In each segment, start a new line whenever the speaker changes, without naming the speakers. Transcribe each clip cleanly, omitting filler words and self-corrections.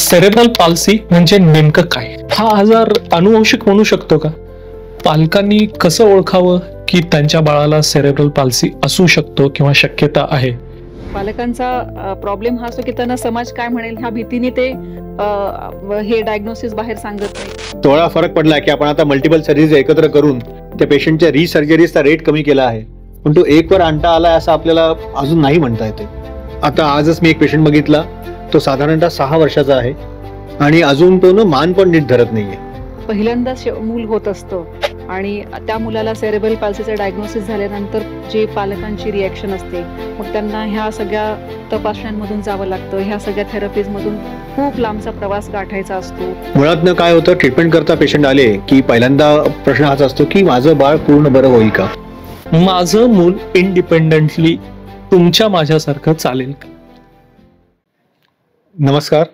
Cerebral palsy म्हणजे नेमकं काय? हा आजार अनुवंशिक म्हणू शकतो का? पालकांनी कसं ओळखावं की त्यांच्या बाळाला सेरेब्रल पाल्सी असू शकतो किंवा शक्यता आहे?
पालकांचा प्रॉब्लेम हा असतो की त्यांना समाज काय म्हणेल ह्या भीतीने ते हे डायग्नोसिस बाहेर सांगत नाही.
थोडा फरक पडला की आपण आता मल्टिपल सर्जरीज एकत्र करून त्या पेशंटच्या रिसर्जरीचा रेट कमी केला आहे, पण तो एक वर आणता आलाय असं आपल्याला अजून नाही म्हणता येते. आता आजच मी एक पेशंट बघितला, तो साधारणतः 6 वर्षाचा आहे आणि अजून तो मान पण नीट धरत नाहीये.
पहिल्यांदा मूल होत असतं आणि त्या मुलाला सेरेब्रल पाल्सीचं डायग्नोसिस झाल्यानंतर जे पालकांची रिॲक्शन असते, मग त्यांना ह्या सगळ्या तपासण्यांमधून जावं लागतं, ह्या सगळ्या थेरपीज मधून खूप लांबचा प्रवास गाठायचा असतो.
मुळातनं काय होतं, ट्रीटमेंट करता पेशंट आले की पहिल्यांदा प्रश्न हाच असतो की माझं बाळ पूर्ण बरं होईल का,
माझं मूल इंडिपेंडेंटली तुमच्या माझ्यासारखं चालेल का?
नमस्कार,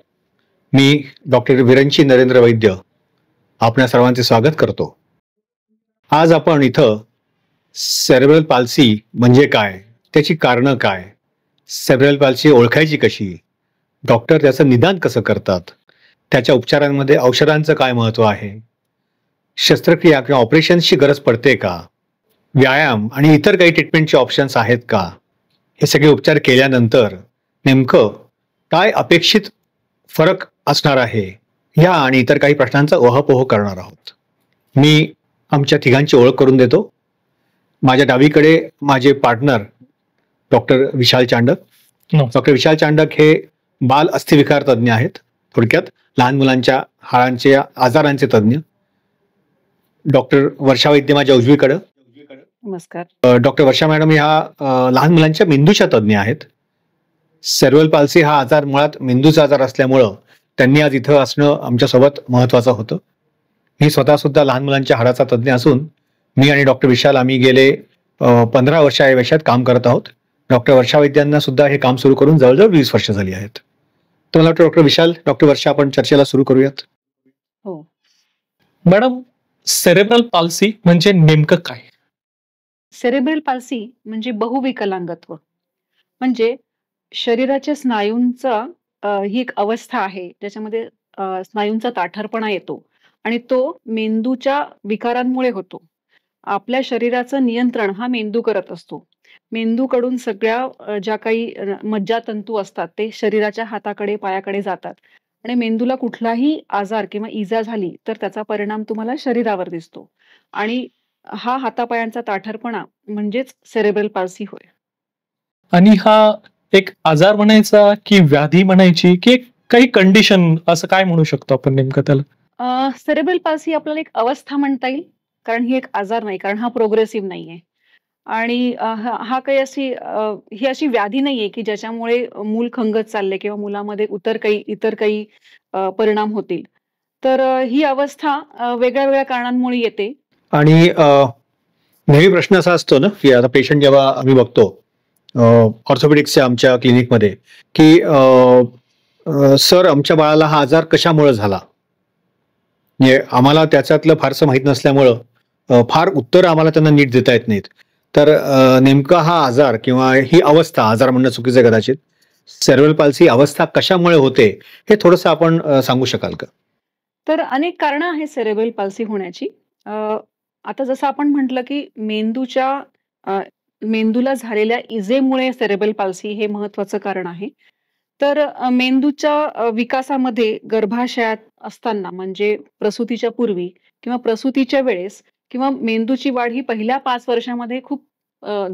मी डॉक्टर विरंची नरेंद्र वैद्य आपल्या सर्वांचे स्वागत करतो. आज आपण इथं सेरेब्रल पाल्सी म्हणजे काय, त्याची कारणं काय, सेरेब्रल पाल्सी ओळखायची कशी, डॉक्टर त्याचं निदान कसं करतात, त्याच्या उपचारांमध्ये औषधांचं काय महत्त्व आहे, शस्त्रक्रिया किंवा ऑपरेशन्सची गरज पडते का, व्यायाम आणि इतर काही ट्रीटमेंटचे ऑप्शन्स आहेत का, हे सगळे उपचार केल्यानंतर नेमकं काय अपेक्षित फरक असणार आहे, ह्या आणि इतर काही प्रश्नांचा ओहापोह करणार आहोत. मी आमच्या तिघांची ओळख करून देतो. माझ्या डावीकडे माझे पार्टनर डॉक्टर विशाल चांडक. डॉक्टर विशाल चांडक हे बाल अस्थिविकार तज्ज्ञ आहेत, थोडक्यात लहान मुलांच्या हाडांच्या आजारांचे तज्ज्ञ. डॉक्टर वर्षा वैद्य माझ्या उजवीकडं.
नमस्कार.
डॉक्टर वर्षा मॅडम ह्या लहान मुलांच्या मेंदूच्या तज्ज्ञ आहेत. सेरेब्रल पाल्सी हा आजार मुळात मेंदूचा आजार असल्यामुळं त्यांनी आज इथं असणं आमच्यासोबत महत्वाचं होतं. मी स्वतः सुद्धा लहान मुलांच्या हाडाचा तज्ज्ञ असून मी आणि डॉक्टर विशाल आम्ही गेले 15 वर्ष या विषयात काम करत आहोत. डॉक्टर वर्षा वैद्यांना सुद्धा हे काम सुरू करून जवळजवळ 20 वर्ष झाली आहेत. तर मला वाटतं डॉक्टर विशाल, डॉक्टर वर्षा, आपण चर्चेला सुरू करूयात.
हो
मॅडम, सेरेब्रल पाल्सी म्हणजे नेमकं काय?
सेरेब्रल पाल्सी म्हणजे बहुविकलांगत्व, म्हणजे शरीराच्या स्नायूंचा ही एक अवस्था आहे ज्याच्यामध्ये स्नायूंचा ताठरपणा येतो आणि तो मेंदूच्या विकारांमुळे होतो. आपल्या शरीराचं नियंत्रण हा मेंदू करत असतो. मेंदूकडून सगळ्या ज्या काही मज्जातंतू असतात ते शरीराच्या हाताकडे पायाकडे जातात आणि मेंदूला कुठलाही आजार किंवा इजा झाली तर त्याचा परिणाम तुम्हाला शरीरावर दिसतो आणि हा हातापायांचा ताठरपणा म्हणजेच सेरेब्रल पाल्सी होय.
आणि हा एक आजार म्हणायचा की व्याधी म्हणायची की काही कंडिशन, असं काय म्हणू शकतो आपण नेमकं त्याला?
सेरेब्रल पाल्सी आपल्याला एक अवस्था म्हणता येईल, कारण ही एक आजार नाही, कारण हा प्रोग्रेसिव्ह नाहीये आणि हा काही ही अशी व्याधी नाहीये की ज्याच्यामुळे मूल खंगत चालले किंवा मुलामध्ये इतर काही परिणाम होतील. तर ही अवस्था वेगळ्या वेगळ्या कारणांमुळे येते.
आणि नेहमी प्रश्न असा असतो ना की आता पेशंट जेव्हा आम्ही बघतो ऑर्थोपेडिक्सच्या आमच्या क्लिनिकमध्ये की सर, आमच्या बाळाला हा आजार कशामुळे झाला, म्हणजे आम्हाला त्याच्यातलं फारसं माहीत नसल्यामुळं फार उत्तर आम्हाला त्यांना नीट देता येत नाहीत. तर नेमका हा आजार किंवा ही अवस्था, आजार म्हणणं चुकीचं आहे कदाचित, सेरेब्रल पाल्सी अवस्था कशामुळे होते हे थोडंसं आपण सांगू शकाल का?
तर अनेक कारणं आहेत सेरेब्रल पाल्सी होण्याची. आता जसं आपण म्हटलं की मेंदूला झालेल्या इजेमुळे सेरेब्रल पाल्सी हे महत्वाचं कारण आहे. तर मेंदूच्या विकासामध्ये गर्भाशयात असताना, म्हणजे प्रसूतीच्या पूर्वी किंवा प्रसूतीच्या वेळेस किंवा मेंदूची वाढ ही पहिल्या 5 वर्षामध्ये खूप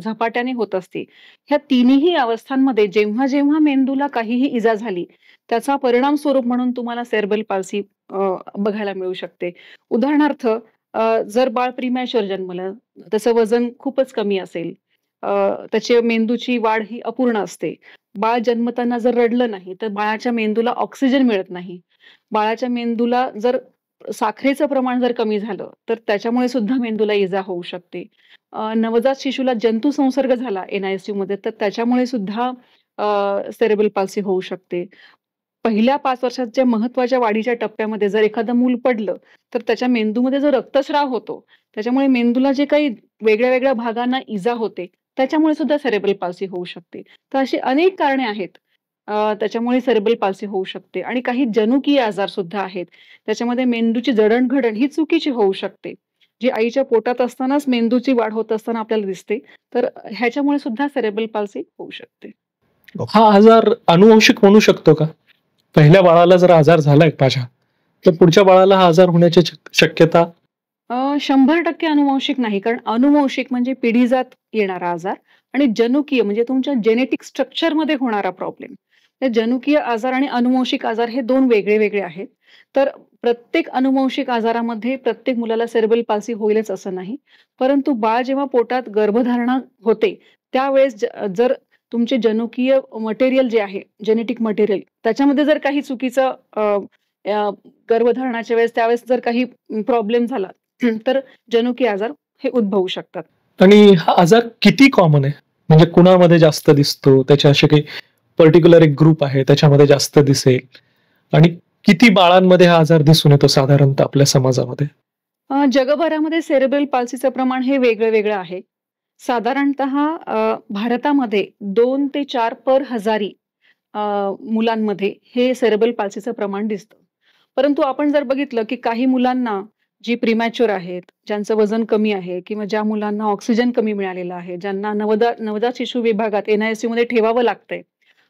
झपाट्याने होत असते. ह्या तिन्ही अवस्थांमध्ये जेव्हा जेव्हा मेंदूला काहीही इजा झाली त्याचा परिणाम स्वरूप म्हणून तुम्हाला सेरेब्रल पाल्सी बघायला मिळू शकते. उदाहरणार्थ, जर बाळ प्रीमॅच्युअर जन्मलं, त्याचं वजन खूपच कमी असेल, त्याची मेंदूची वाढ ही अपूर्ण असते, बाळ जन्मताना जर रडलं नाही तर बाळाच्या मेंदूला ऑक्सिजन मिळत नाही, बाळाच्या मेंदूला जर साखरेचं प्रमाण जर कमी झालं तर त्याच्यामुळे सुद्धा मेंदूला इजा होऊ शकते. नवजात शिशूला जंतू संसर्ग झाला NICU मध्ये तर त्याच्यामुळे सुद्धा सेरेब्रल पाल्सी होऊ शकते. पहिल्या 5 वर्षाच्या महत्वाच्या वाढीच्या टप्प्यामध्ये जर एखादं मूल पडलं तर त्याच्या मेंदूमध्ये जो रक्तस्राव होतो त्याच्यामुळे मेंदूला जे काही वेगळ्या वेगळ्या भागांना इजा होते त्याच्यामुळे सुद्धा सेरेब्रल पाल्सी होऊ शकते. तर अशी अनेक कारणे आहेत त्याच्यामुळे सेरेब्रल पाल्सी होऊ शकते आणि काही जनुकीय आजार सुद्धा आहेत. त्याच्यामध्ये मेंदूची जडणघडण ही चुकीची होऊ शकते. जी आईच्या पोटात असतानाच मेंदूची वाढ होत असताना आपल्याला दिसते. तर ह्याच्यामुळे सुद्धा सेरेब्रल पाल्सी होऊ शकते.
हा आजार अनुवंशिक म्हणू शकतो का? पहिल्या बाळाला जर आजार झालाय माझ्या, तर पुढच्या बाळाला हा आजार होण्याची शक्यता
100% अनुवंशिक नाही. कारण अनुवंशिक म्हणजे पिढीजात येणारा आजार आणि जनुकीय म्हणजे तुमच्या जेनेटिक स्ट्रक्चरमध्ये होणारा प्रॉब्लेम. तर जनुकीय आजार आणि अनुवंशिक आजार हे 2 वेगळे-वेगळे आहेत. तर प्रत्येक अनुवंशिक आजारामध्ये प्रत्येक मुलाला सेरेब्रल पाल्सी होईलच असं नाही. परंतु बाळ जेव्हा पोटात गर्भधारणा होते, त्यावेळेस जर तुमचे जनुकीय मटेरियल जे आहे, जेनेटिक मटेरियल त्याच्यामध्ये जर काही चुकीचं अ, अ, गर्भधारणाच्या वेळेस त्यावेळेस जर काही प्रॉब्लेम झाला, तर जनुकीय आजार हे उद्भवू शकतात.
आणि हा आजार किती कॉमन आहे? म्हणजे कुणामध्ये जास्त दिसतो? त्याचे असे काही पर्टिक्युलर एक ग्रुप आहे त्याच्यामध्ये जास्त दिसेल आणि किती बाळांमध्ये हा आजार दिसून येतो साधारणतः आपल्या समाजामध्ये?
जगभरामध्ये सेरेब्रल पाल्सीचं प्रमाण हे वेगळं-वेगळं आहे. साधारणतः भारतामध्ये 2 ते 4 पर हजारी अ, मुलांमध्ये हे सेरेब्रल पाल्सीचं प्रमाण दिसतं. परंतु आपण जर बघितलं, की काही मुलांना जी प्रीमॅच्युअर आहेत, ज्यांचं वजन कमी आहे किंवा ज्या मुलांना ऑक्सिजन कमी मिळालेला आहे, ज्यांना नवजात शिशु विभागात NICUमध्ये ठेवावं लागतंय,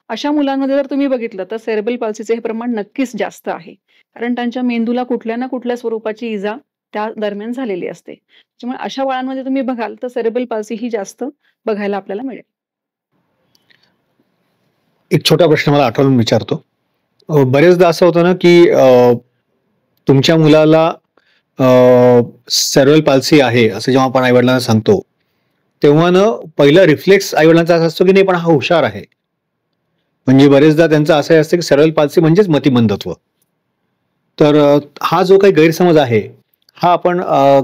अशा मुलांमध्ये जर तुम्ही बघितलं तर सेरेब्रल पाल्सीचं हे प्रमाण नक्कीच जास्त आहे. कारण त्यांच्या मेंदूला कुठल्या ना कुठल्या स्वरूपाची इजा त्या दरम्यान झालेली असते. त्याच्यामुळे अशा बाळांमध्ये तुम्ही बघाल तर सेरेब्रल पाल्सी ही जास्त बघायला आपल्याला मिळेल.
एक छोटा प्रश्न मला आठवून विचारतो. बरेचदा असं होतं ना, की तुमच्या मुलाला सेरेब्रल पाल्सी आहे असं जेव्हा आपण आईवडिलांना सांगतो, तेव्हा ना पहिला रिफ्लेक्स आईवडिलांचा असा असतो, की नाही पण हा हुशार आहे. म्हणजे बरेचदा त्यांचं असं असतं, की सेरेब्रल पाल्सी म्हणजेच मतिमंदत्व. तर हा जो काही गैरसमज आहे, हा आपण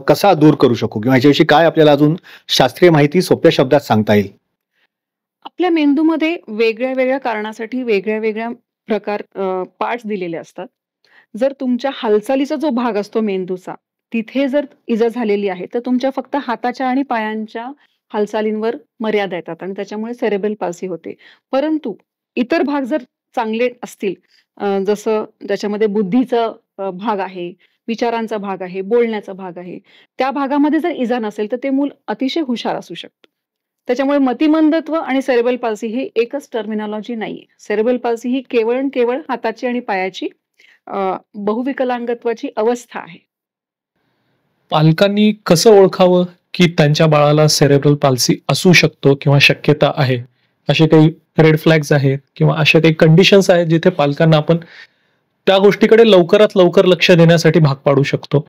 कसा दूर करू शकू किंवा याच्याविषयी काय आपल्याला अजून शास्त्रीय माहिती सोप्या शब्दात सांगता येईल?
आपल्या मेंदूमध्ये वेगळ्या-वेगळ्या कारणासाठी वेगळ्या-वेगळ्या प्रकार पार्ट्स दिलेले असतात. जर तुमच्या हालचालीचा जो भाग असतो मेंदूचा, तिथे जर इजा झालेली आहे, तर तुमच्या फक्त हाताच्या आणि पायांच्या हालचालींवर मर्यादा येतात आणि त्याच्यामुळे सेरेब्रल पाल्सी होते. परंतु इतर भाग जर चांगले असतील, जसं ज्याच्यामध्ये बुद्धीचा भाग आहे, विचारांचा भाग आहे, बोलण्याचा भाग आहे, त्या भागामध्ये जर इजा नसेल, तर ते मूल अतिशय हुशार असू शकतं. त्याच्यामुळे मतिमंदत्व आणि सेरेब्रल पाल्सी ही एकच टर्मिनॉलॉजी नाहीये. सेरेब्रल पाल्सी ही केवळ आणि केवळ हाताची आणि पायाची बहुविकलांगत्वाची अवस्था आहे.
पालकांनी कसं ओळखावं की त्यांच्या बाळाला सेरेब्रल पाल्सी असू शकतो किंवा शक्यता आहे? असे काही रेड फ्लॅग्स आहेत किंवा अशा काही कंडिशन्स आहेत जिथे पालकांना आपण त्या गोष्टीकडे लवकरात लवकर लक्ष देण्यासाठी भाग पाडू शकतो?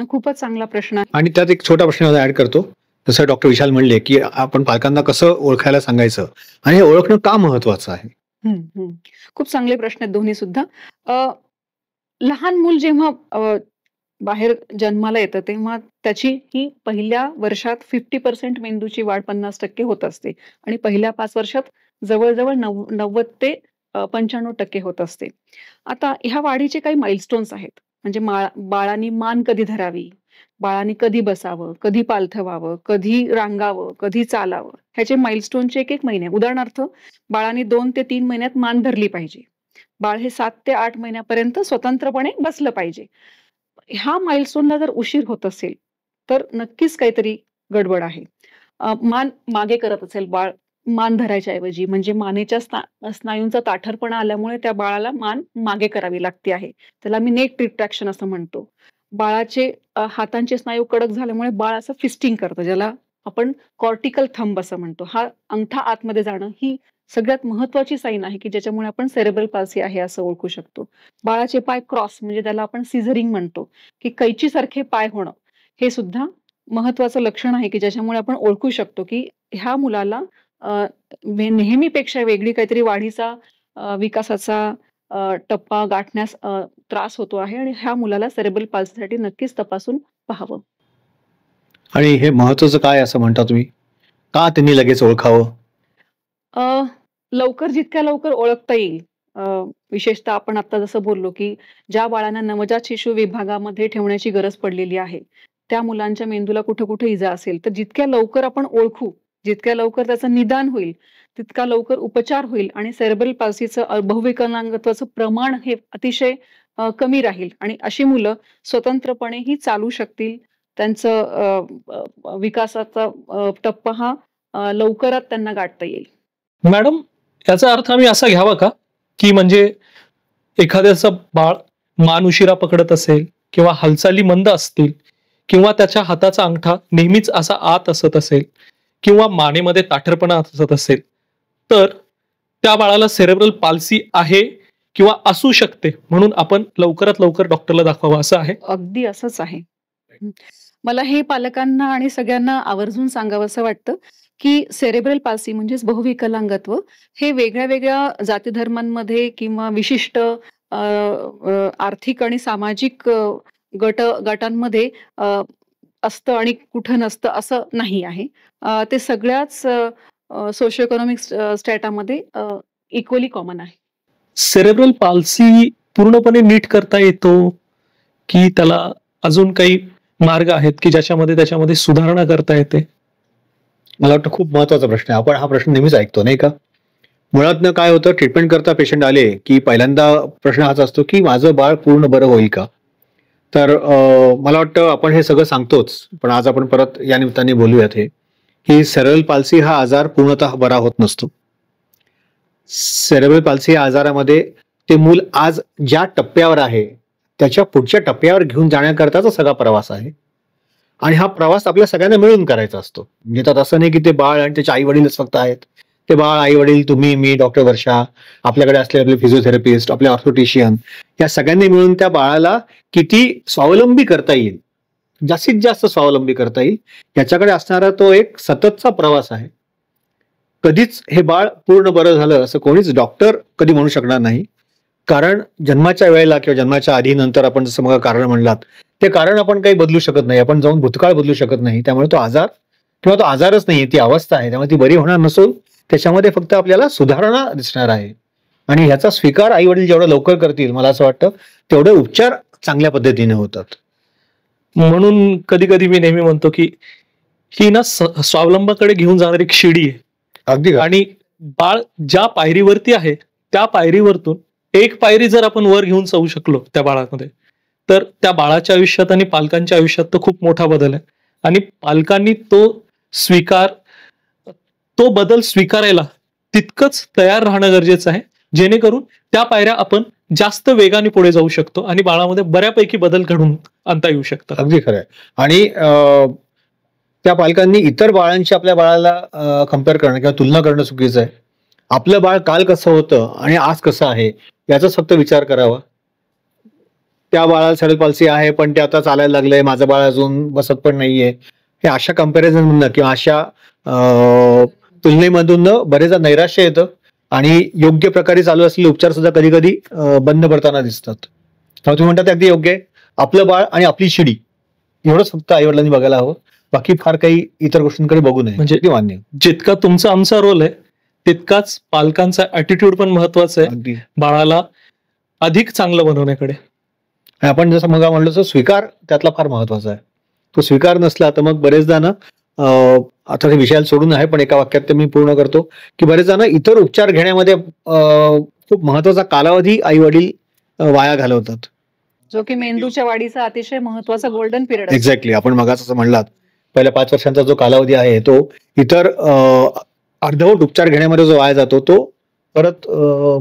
खूपच चांगला प्रश्न आहे.
आणि त्यात एक छोटा प्रश्न ऍड करतो. जसं डॉक्टर विशाल म्हणले, की आपण पालकांना कसं ओळखायला सांगायचं आणि हे ओळखणं का महत्वाचं आहे?
हं, हं. खूप चांगले प्रश्न आहेत दोन्ही सुद्धा. लहान मूल जेव्हा बाहेर जन्माला येतं, तेव्हा त्याची ही पहिल्या वर्षात 50% मेंदूची वाढ 50% होत असते आणि पहिल्या 5 वर्षात जवळ-जवळ 90 ते 95% होत असते. आता ह्या वाढीचे काही माइलस्टोन्स आहेत. म्हणजे बाळाने मान कधी धरावी, बाळाने कधी बसावं, कधी पालथं व्हावं, कधी रांगावं, कधी चालावं, ह्याचे माइलस्टोनचे 1-1 महिने. उदाहरणार्थ, बाळाने 2 ते 3 महिन्यात मान धरली पाहिजे. बाळ हे 7 ते 8 महिन्यापर्यंत स्वतंत्रपणे बसलं पाहिजे. ह्या माइलस्टोनला जर उशीर होत असेल, तर नक्कीच काहीतरी गडबड आहे. मान मागे करत असेल बाळ, मान धरायच्या ऐवजी म्हणजे मानेच्या स्नायूंचा ताठरपणा आल्यामुळे त्या बाळाला मान मागे करावी लागते आहे. त्याला मी नेक रिट्रॅक्शन असं म्हणतो. बाळाचे हातांचे स्नायू कडक झाल्यामुळे बाळ असं फिस्टिंग करतं, ज्याला आपण कॉर्टिकल थंब असं म्हणतो. हा अंगठा आतमध्ये जाणं ही सगळ्यात महत्वाची साईन आहे, की ज्याच्यामुळे आपण सेरेब्रल पाल्सी आहे असं ओळखू शकतो. बाळाचे पाय क्रॉस म्हणजे त्याला आपण सिझरिंग म्हणतो, की कैचीसारखे पाय होणं, हे सुद्धा महत्वाचं लक्षण आहे, की ज्याच्यामुळे आपण ओळखू शकतो, की ह्या मुलाला नेहमीपेक्षा वेगळी काहीतरी वाढीचा विकासाचा टप्पा गाठण्यास त्रास होतो आहे आणि ह्या मुलाला सेरेब्रल पाल्सीसाठी नक्कीच तपासून पाहावं.
आणि हे महत्वाचं काय असं म्हणता तुम्ही? का त्यांनी लगेच ओळखावं?
जितक्या लवकर ओळखता येईल. विशेषतः आपण आता जसं बोललो, की ज्या बाळांना नवजात शिशु विभागामध्ये ठेवण्याची गरज पडलेली आहे, त्या मुलांच्या मेंदूला कुठे-कुठे इजा असेल, तर जितक्या लवकर आपण ओळखू, जितक्या लवकर त्याचं निदान होईल, तितका लवकर उपचार होईल आणि सेरेब्रल पाल्सीचं बहुविकलांगत्वाचं प्रमाण हे अतिशय कमी राहील आणि अशी मुलं स्वतंत्रपणेही चालू शकतील. त्यांचं विकासाचा टप्पा हा लवकरात त्यांना गाठता येईल.
मॅडम, याचा अर्थ आम्ही असा घ्यावा का, की म्हणजे एखाद्याचं बाळ मान उशिरा पकडत असेल किंवा हालचाली मंद असतील किंवा त्याच्या हाताचा अंगठा नेहमीच असा आत असत असेल किंवा मानेमध्ये ताठरपणा असत असेल, तर त्या बाळाला सेरेब्रल पाल्सी आहे किंवा असू शकते, म्हणून आपण लवकरात लवकर डॉक्टरला दाखवावं असं आहे.
अगदी असंच आहे. मला हे पालकांना आणि सगळ्यांना आवर्जून सांगावंसं वाटतं, की सेरेब्रल पाल्सी म्हणजेच बहुविकलांगत्व हे वेगळ्या जाती धर्मांमध्ये किंवा विशिष्ट आर्थिक आणि सामाजिक गटांमध्ये असतं आणि कुठं नसतं असं नाही आहे. ते सगळ्याच सोशो इकॉनॉमिक स्टॅटामध्ये इक्वली कॉमन आहे.
सेरेब्रल पाल्सी पूर्णपणे नीट करता येतो की त्याला अजून काही मार्ग आहेत की ज्याच्यामध्ये त्याच्यामध्ये सुधारणा करता येते?
मला वाटतं खूप महत्वाचा प्रश्न आहे. आपण हा प्रश्न नेहमीच ऐकतो नाही का? मुळातनं काय होतं, ट्रीटमेंट करता पेशंट आले की पहिल्यांदा प्रश्न हाच असतो की माझं बाळ पूर्ण बरं होईल का? तर मला वाटतं आपण हे सगळं सांगतोच, पण आज आपण परत या निमित्ताने बोलूयात हे की सेरेब्रल पाल्सी हा आजार पूर्णतः बरा होत नसतो. सेरेब्रल पाल्सी या आजारामध्ये ते मूल आज ज्या टप्प्यावर आहे त्याच्या पुढच्या टप्प्यावर घेऊन जाण्याकरताचा सगळा प्रवास आहे आणि हा प्रवास आपल्या सगळ्यांना मिळून करायचा असतो. म्हणजे त्यात असं नाही की ते बाळ आणि त्याचे आई वडीलच फक्त आहेत. ते बाळ, आई वडील, तुम्ही, मी, डॉक्टर वर्षा, आपल्याकडे असलेले आपले फिजिओथेरपिस्ट, आपले ऑर्थोटिशियन, या सगळ्यांनी मिळून त्या बाळाला किती स्वावलंबी करता येईल, जास्तीत जास्त स्वावलंबी करता येईल, याच्याकडे असणारा तो एक सततचा प्रवास आहे. कधीच हे बाळ पूर्ण बरं झालं असं कोणीच डॉक्टर कधी म्हणू शकणार नाही, कारण जन्माच्या वेळेला किंवा जन्माच्या आधी नंतर आपण जसं मग कारण म्हणलात, ते कारण आपण काही बदलू शकत नाही, आपण जाऊन भूतकाळ बदलू शकत नाही. त्यामुळे तो आजार किंवा तो आजारच नाही, ती अवस्था आहे, त्यामुळे ती बरी होणार नसून त्याच्यामध्ये फक्त आपल्याला सुधारणा दिसणार आहे आणि ह्याचा स्वीकार आई वडील जेवढं लवकर करतील, मला असं वाटतं तेवढे उपचार चांगल्या पद्धतीने होतात.
म्हणून कधी कधी मी नेहमी म्हणतो की ही ना स्वावलंबाकडे घेऊन जाणारी एक शिडी आहे.
अगदी
आणि बाळ ज्या पायरीवरती आहे त्या पायरीवरतून एक पायरी जर आपण वर घेऊन जाऊ शकलो त्या बाळामध्ये, तर त्या बाळाच्या आयुष्यात आणि पालकांच्या आयुष्यात तो खूप मोठा बदल आहे. आणि पालकांनी तो बदल स्वीकारायला तितकंच तयार राहणं गरजेचं आहे, जेणेकरून त्या पायऱ्या आपण जास्त वेगाने पुढे जाऊ शकतो आणि बाळामध्ये बऱ्यापैकी बदल घडून आणता येऊ शकतात.
अगदी खरं आहे. आणि त्या पालकांनी इतर बाळांशी आपल्या बाळाला कम्पेअर करणं किंवा तुलना करणं चुकीचं आहे. आपलं बाळ काल कसं होतं आणि आज कसं आहे याचाच फक्त विचार करावा. त्या बाळाला सेरेब्रल पाल्सी आहे पण ते आता चालायला लागलंय, माझं बाळ अजून बसत पण नाहीये, हे अशा कम्पॅरिझन मधनं किंवा अशा तुलनेमधून बरेचदा नैराश्य येतं आणि योग्य प्रकारे चालू असलेले उपचार सुद्धा कधी कधी बंद पडताना दिसतात. तुम्ही म्हणतात अगदी योग्य आहे, आपलं बाळ आणि आपली शिडी एवढंच फक्त आई वडिलांनी बघायला हवं, बाकी फार काही इतर गोष्टींकडे बघू नये.
म्हणजे
ते मान्य.
जितका तुमचा आमचा रोल आहे तितकाच पालकांचा ऍटिट्यूड पण महत्वाचा आहे
अगदी.
बाळाला अधिक चांगलं बनवण्याकडे.
आणि आपण जसं मग म्हणलं तसं स्वीकार त्यातला फार महत्वाचा आहे. तो स्वीकार नसला तर मग बरेचदा ना आता ते विषयाला सोडून आहे पण एका वाक्यात ते मी पूर्ण करतो की बरेचदा ना इतर उपचार घेण्यामध्ये खूप महत्वाचा कालावधी आई वडील वाया घालवतात,
जो की मेंदूच्या वाढीचा अतिशय महत्वाचा गोल्डन पिरियड.
एक्झॅक्टली. आपण मगाच असं म्हणलात, पहिल्या 5 वर्षांचा जो कालावधी आहे तो इतर अर्धवट उपचार घेण्यामध्ये जो वाया जातो तो परत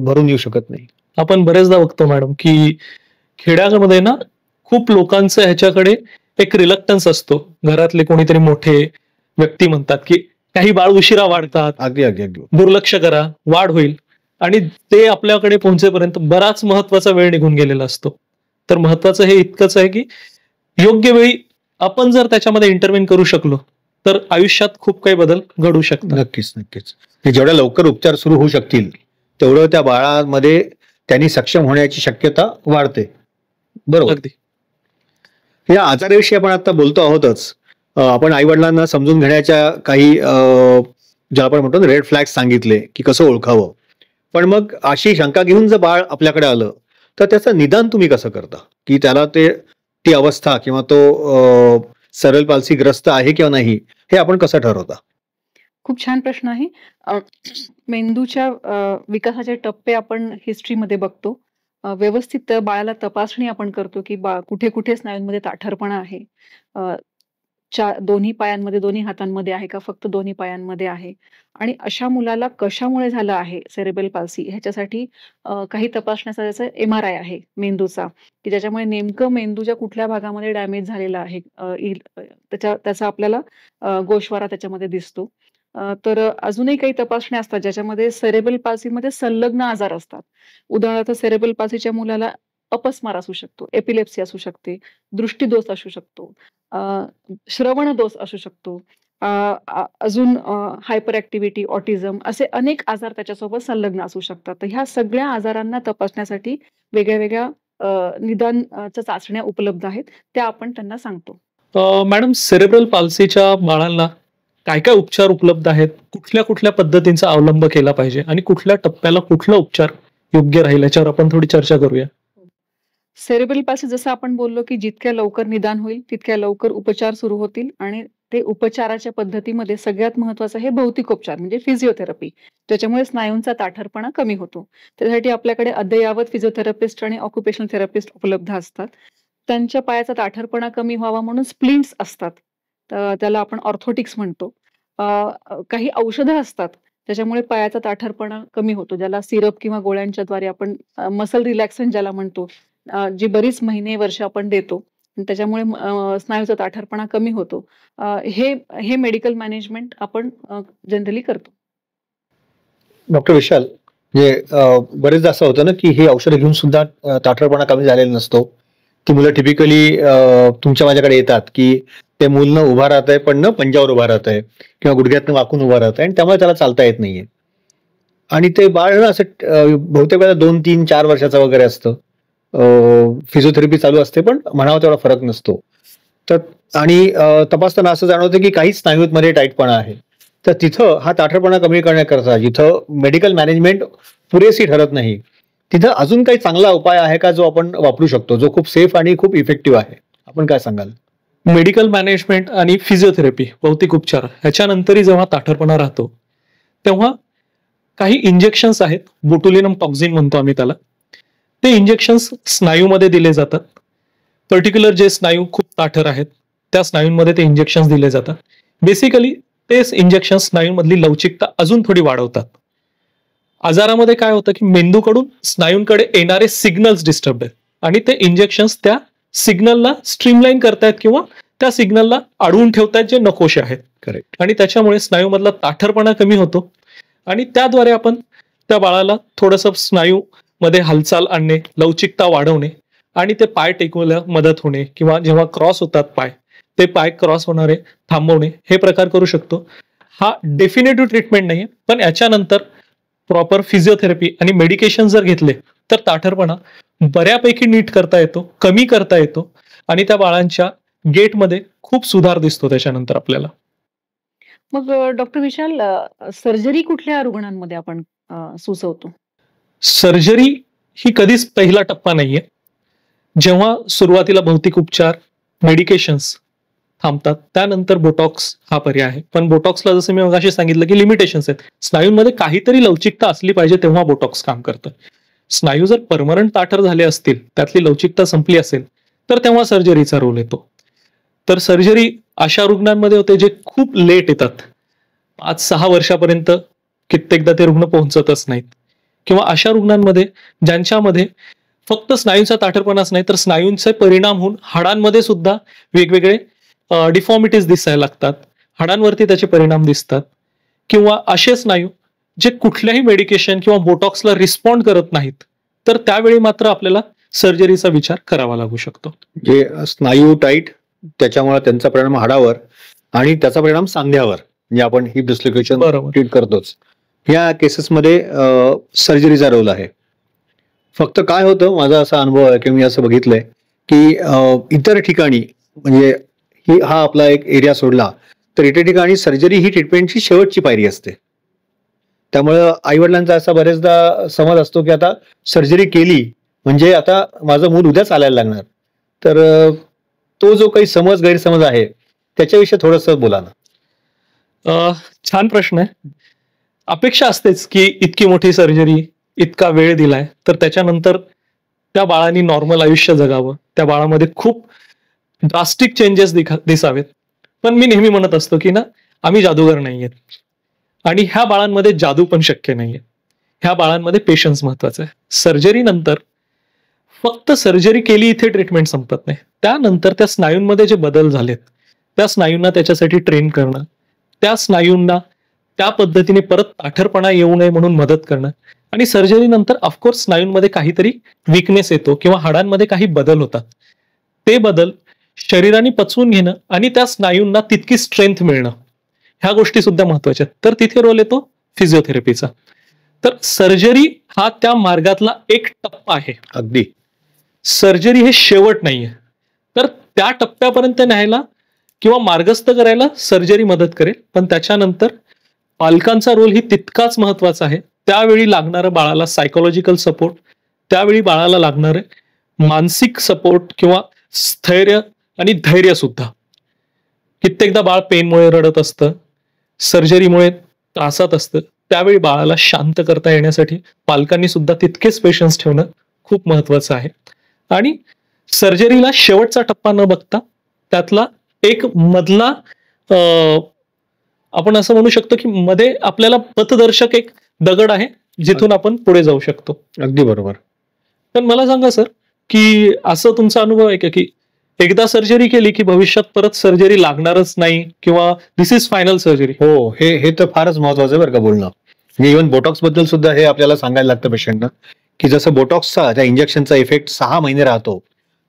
भरून येऊ शकत नाही.
आपण बरेचदा बघतो मॅडम की खेड्यामध्ये ना खूप लोकांचं ह्याच्याकडे एक रिलक्टन्स असतो. घरातले कोणीतरी मोठे व्यक्ती म्हणतात की काही बाळ उशिरा वाढतात,
अगदी अगदी अगदी
दुर्लक्ष करा, वाढ होईल, आणि ते आपल्याकडे पोहोचेपर्यंत बराच महत्वाचा वेळ निघून गेलेला असतो. तर महत्वाचं हे इतकंच आहे की योग्य वेळी आपण जर त्याच्यामध्ये इंटरव्हेन करू शकलो तर आयुष्यात खूप काही बदल घडू शकतात.
नक्कीच नक्कीच. जेवढ्या लवकर उपचार सुरू होऊ शकतील तेवढं त्या बाळामध्ये त्यांनी सक्षम होण्याची शक्यता वाढते. बरोबर.
अगदी.
या आजाराविषयी आपण आता बोलतो आहोतच. आपण आई वडिलांना समजून घेण्याच्या काही ज्या आपण म्हणतो ना रेड फ्लॅग्स सांगितले की कसं ओळखावं. पण मग अशी शंका घेऊन जर बाळ आपल्याकडे आलं तर त्याचं निदान तुम्ही कसं करता की त्याला ती अवस्था किंवा तो सेरेब्रल पाल्सी ग्रस्त आहे किंवा नाही हे आपण कसं ठरवता?
खूप छान प्रश्न आहे. मेंदूच्या विकासाचे टप्पे आपण हिस्ट्रीमध्ये बघतो. व्यवस्थित बाळाला तपासणी आपण करतो, की कुठे-कुठे स्नायूंमध्ये ताठरपणा आहे. अ, दोन्ही पायांमध्ये, दोन्ही हातांमध्ये आहे का फक्त दोन्ही पायांमध्ये आहे? आणि अशा मुलाला कशामुळे झालं आहे सेरेब्रल पाल्सी ह्याच्यासाठी काही तपासण्याचा जसं एम-आर-आय आहे मेंदूचा, की ज्याच्यामुळे नेमकं मेंदूच्या कुठल्या भागामध्ये डॅमेज झालेला आहे त्याचा आपल्याला गोषवारा त्याच्यामध्ये दिसतो. तर अजूनही काही तपासण्या असतात ज्याच्यामध्ये सेरेब्रल पाल्सीमध्ये संलग्न आजार असतात. उदाहरणार्थ सेरेब्रल पाल्सीच्या मुलाला अपस्मार असू शकतो, एपिलेप्सी असू शकते, दृष्टीदोष असू शकतो, अ, श्रवण दोष असू शकतो. अजून हायपर ॲक्टिव्हिटी, ऑटिझम असे अनेक आजार त्याच्यासोबत संलग्न असू शकतात. तर ह्या सगळ्या आजारांना तपासण्यासाठी वेगळ्या-वेगळ्या निदानच्या चाचण्या उपलब्ध आहेत. त्या आपण त्यांना सांगतो.
मॅडम, सेरेब्रल पाल्सीच्या बाळांना काय-काय उपचार उपलब्ध आहेत? कुठल्या-कुठल्या पद्धतींचा अवलंब केला पाहिजे आणि कुठल्या टप्प्याला कुठला उपचार योग्य राहील याच्यावर आपण थोडी चर्चा करूया.
सेरेब्रल पाल्सी जसं आपण बोललो, की जितक्या लवकर निदान होईल, तितक्या लवकर उपचार सुरू होतील आणि ते उपचाराच्या पद्धतीमध्ये सगळ्यात महत्त्वाचं आहे भौतिक उपचार म्हणजे फिजिओथेरपी. ज्याच्यामुळे स्नायूंचा ताठरपणा कमी होतो. त्यासाठी आपल्याकडे अद्ययावत फिजिओथेरपिस्ट आणि ऑक्युपेशनल थेरपिस्ट उपलब्ध असतात. त्यांच्या पायाचा ताठरपणा कमी व्हावा म्हणून स्प्लिंट्स असतात. तर त्याला आपण ऑर्थोटिक्स म्हणतो. काही औषधं असतात. त्याच्यामुळे पायाचा ताठरपणा कमी होतो. ज्याला सिरप किंवा गोळ्यांच्याद्वारे आपण मसल रिलॅक्संट ज्याला म्हणतो. जी बरीच महिने, वर्ष आपण देतो. आणि त्याच्यामुळे स्नायूचा ताठरपणा कमी होतो. हे मेडिकल मॅनेजमेंट आपण जनरली करतो.
डॉक्टर विशाल, बरेचदा असं होतं ना, की हे औषधं घेऊन सुद्धा ताठरपणा कमी झालेला नसतो. ती मुलं टिपिकली तुमच्या माझ्याकडे येतात, की ते मूल न उभा राहत आहे, पण न पंजावर उभा राहत आहे किंवा गुडघ्यातनं वाकून उभा राहत आहे आणि त्यामुळे त्याला चालता येत नाहीये. आणि ते बाळ ना असं बहुतेक वेळा 2, 3, 4 वर्षाचं वगैरे असतं. फिजिओथेरपी चालू असते, पण म्हणावा तेवढा फरक नसतो. तर आणि तपासताना असं जाणवतं, की काही स्नायूंमध्ये टाईटपणा आहे. तर तिथं हा ताठरपणा कमी करण्याकरता जिथं मेडिकल मॅनेजमेंट पुरेशी ठरत नाही, तिथं अजून काही चांगला उपाय आहे का जो आपण वापरू शकतो, जो खूप सेफ आणि खूप इफेक्टिव्ह आहे? आपण काय सांगाल?
मेडिकल मॅनेजमेंट आणि फिजिओथेरपी, भौतिक उपचार ह्याच्यानंतरही जेव्हा ताठरपणा राहतो, तेव्हा काही इंजेक्शन्स आहेत, बोटुलिनम टॉक्झिन म्हणतो आम्ही त्याला. ते इंजेक्शन्स स्नायूमध्ये दिले जातात. पर्टिक्युलर जे स्नायू खूप ताठर आहेत, त्या स्नायूंमध्ये ते इंजेक्शन्स दिले जातात. बेसिकली तेच इंजेक्शन स्नायूंमधली लवचिकता अजून थोडी वाढवतात. आजारामध्ये काय होतं, की मेंदूकडून स्नायूंकडे येणारे सिग्नल्स डिस्टर्ब आहेत आणि ते इंजेक्शन्स त्या सिग्नलला स्ट्रीमलाईन करतायत किंवा त्या सिग्नलला अडवून ठेवतायत जे नकोशे आहेत.
करेक्ट.
आणि त्याच्यामुळे स्नायूमधला ताठरपणा कमी होतो आणि त्याद्वारे आपण त्या बाळाला थोडंसं स्नायू मध्ये हालचाल आणणे, लवचिकता वाढवणे आणि ते पाय टेकवायला मदत होणे किंवा जेव्हा क्रॉस होतात पाय, ते पाय क्रॉस होणारे थांबवणे, हे प्रकार करू शकतो. हा डेफिनेटिव्ह ट्रीटमेंट नाहीये, पण याच्यानंतर प्रॉपर फिजिओथेरपी आणि मेडिकेशन जर घेतले तर ताठरपणा बऱ्यापैकी नीट करता येतो, कमी करता येतो आणि त्या बाळांच्या गेटमध्ये खूप सुधार दिसतो त्याच्यानंतर आपल्याला.
मग डॉक्टर विशाल, सर्जरी कुठल्या रुग्णांमध्ये आपण सुचवतो?
सर्जरी ही कधीच पहिला टप्पा नाहीये. जेव्हा सुरुवातीला भौतिक उपचार, मेडिकेशन्स थांबतात, त्यानंतर बोटॉक्स हा पर्याय आहे. पण बोटॉक्सला जसं मी मगाशी सांगितलं, की लिमिटेशन्स आहेत. स्नायूंमध्ये काहीतरी लवचिकता असली पाहिजे तेव्हा बोटॉक्स काम करतं. स्नायू जर परमनंट ताठर झाले असतील, त्यातली लवचिकता संपली असेल, तर तेव्हा सर्जरीचा रोल येतो. तर सर्जरी अशा रुग्णांमध्ये होते जे खूप लेट येतात. 5-6 वर्षापर्यंत कित्येकदा ते रुग्ण पोहोचतच नाहीत. किंवा अशा रुग्णांमध्ये ज्यांच्यामध्ये फक्त स्नायूंचा ताठरपणाच नाही, तर स्नायूंचे परिणाम होऊन हाडांमध्ये सुद्धा वेगवेगळे डिफॉर्मिटीज दिसायला लागतात. हाडांवरती त्याचे परिणाम दिसतात. किंवा असे स्नायू जे कुठल्याही मेडिकेशन किंवा बोटॉक्सला रिस्पॉन्ड करत नाहीत, तर त्यावेळी मात्र आपल्याला सर्जरीचा विचार करावा लागू शकतो.
जे स्नायू टाईट, त्याच्यामुळे त्यांचा परिणाम हाडावर आणि त्याचा परिणाम सांध्यावर, म्हणजे आपण हिप डिस्लोकेशन ट्रीट करतोच. या केसेसमध्ये सर्जरीचा रोल आहे. फक्त काय होतं, माझा असा अनुभव आहे की मी असं बघितलंय की इतर ठिकाणी म्हणजे हा आपला एक एरिया सोडला तर इतर ठिकाणी सर्जरी ही ट्रीटमेंटची शेवटची पायरी असते. त्यामुळं आईवडिलांचा असा बरेचदा समज असतो की आता सर्जरी केली म्हणजे आता माझं मूल उद्या चालायला लागणार. तर तो जो काही गैरसमज आहे त्याच्याविषयी थोडंसं बोला ना.
छान प्रश्न आहे. अपेक्षा असतेच की इतकी मोठी सर्जरी, इतका वेळ दिलाय, तर त्याच्यानंतर त्या बाळाने नॉर्मल आयुष्य जगावं, त्या बाळामध्ये खूप ड्रास्टिक चेंजेस दिसावेत. पण मी नेहमी म्हणत असतो की ना, आम्ही जादूगार नाहीयेत आणि ह्या बाळांमध्ये जादू पण शक्य नाहीये. ह्या बाळांमध्ये पेशन्स महत्वाचं आहे. सर्जरी नंतर फक्त सर्जरी केली इथे ट्रीटमेंट संपत नाही. त्यानंतर त्या स्नायूंमध्ये जे बदल झालेत, त्या स्नायूंना त्याच्यासाठी ट्रेन करणं, त्या स्नायूंना त्या पद्धतीने परत ताठरपणा येऊ नये म्हणून मदत करणं, आणि सर्जरी नंतर ऑफकोर्स स्नायूंमध्ये काहीतरी विकनेस येतो किंवा हाडांमध्ये काही बदल होतात. ते बदल शरीराने पचवून घेणं आणि त्या स्नायूंना तितकी स्ट्रेंथ मिळणं, ह्या गोष्टी सुद्धा महत्वाच्या आहेत. तर तिथे रोल येतो फिजिओथेरपीचा. तर सर्जरी हा त्या मार्गातला एक टप्पा आहे.
अगदी.
सर्जरी हे शेवट नाहीये. तर त्या टप्प्यापर्यंत न्यायला किंवा मार्गस्थ करायला सर्जरी मदत करेल, पण त्याच्यानंतर पालकांचा रोल ही तितकाच महत्वाचा आहे. त्यावेळी लागणारं बाळाला सायकोलॉजिकल सपोर्ट, त्यावेळी बाळाला लागणारे मानसिक सपोर्ट किंवा स्थैर्य आणि धैर्य सुद्धा. कित्येकदा बाळ पेनमुळे रडत असतं, सर्जरीमुळे त्रासात असतं. त्यावेळी बाळाला शांत करता येण्यासाठी पालकांनी सुद्धा तितकेच पेशन्स ठेवणं खूप महत्वाचं आहे. आणि सर्जरीला शेवटचा टप्पा न बघता त्यातला एक मधला आपण असं म्हणू शकतो की मध्ये आपल्याला पथदर्शक एक दगड आहे, जिथून आपण पुढे जाऊ शकतो.
अगदी बरोबर.
पण मला सांगा सर, की असं तुमचा अनुभव आहे का की एकदा सर्जरी केली की भविष्यात परत सर्जरी लागणारच नाही, किंवा दिस इज फायनल सर्जरी?
हो, हे तर फारच महत्वाचं आहे बरं का बोलणं. म्हणजे इव्हन बोटॉक्स बद्दल सुद्धा हे आपल्याला सांगायला लागतं पेशंटना, की जसं बोटॉक्सचा त्या इंजेक्शनचा इफेक्ट 6 महिने राहतो,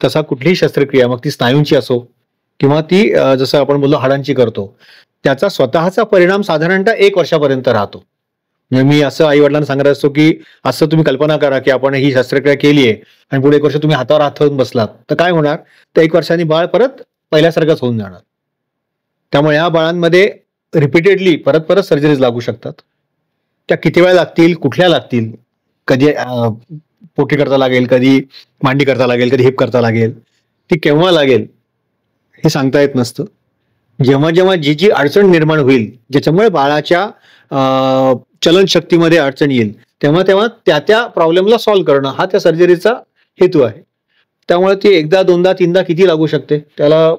तसा कुठलीही शस्त्रक्रिया, मग ती स्नायूंची असो किंवा ती जसं आपण बोललो हाडांची करतो, त्याचा स्वतःचा परिणाम साधारणतः 1 वर्षापर्यंत राहतो. म्हणजे मी असं आई वडिलांना सांगत असतो की असं तुम्ही कल्पना करा की आपण ही शस्त्रक्रिया केली आहे आणि पुढे 1 वर्ष तुम्ही हातावर हात ठेवून बसलात, तर काय होणार? तर 1 वर्षांनी बाळ परत पहिल्यासारखंच होऊन जाणार. त्यामुळे या बाळांमध्ये रिपीटेडली परत परत सर्जरीज लागू शकतात. त्या किती वेळा लागतील, कुठल्या लागतील, कधी पोटी करता लागेल, कधी मांडी करता लागेल, कधी हिप करता लागेल, ती केव्हा लागेल हे सांगता येत नसतं. जेव्हा जेव्हा जी अडचण निर्माण होईल, ज्याच्यामुळे बाळाच्या चलनशक्तीमध्ये अडचण येईल, तेव्हा तेव्हा त्या प्रॉब्लेमला सॉल्व्ह करणं हा त्या सर्जरीचा हेतू आहे. त्यामुळे ती 1दा 2दा 3दा किती लागू शकते, त्याला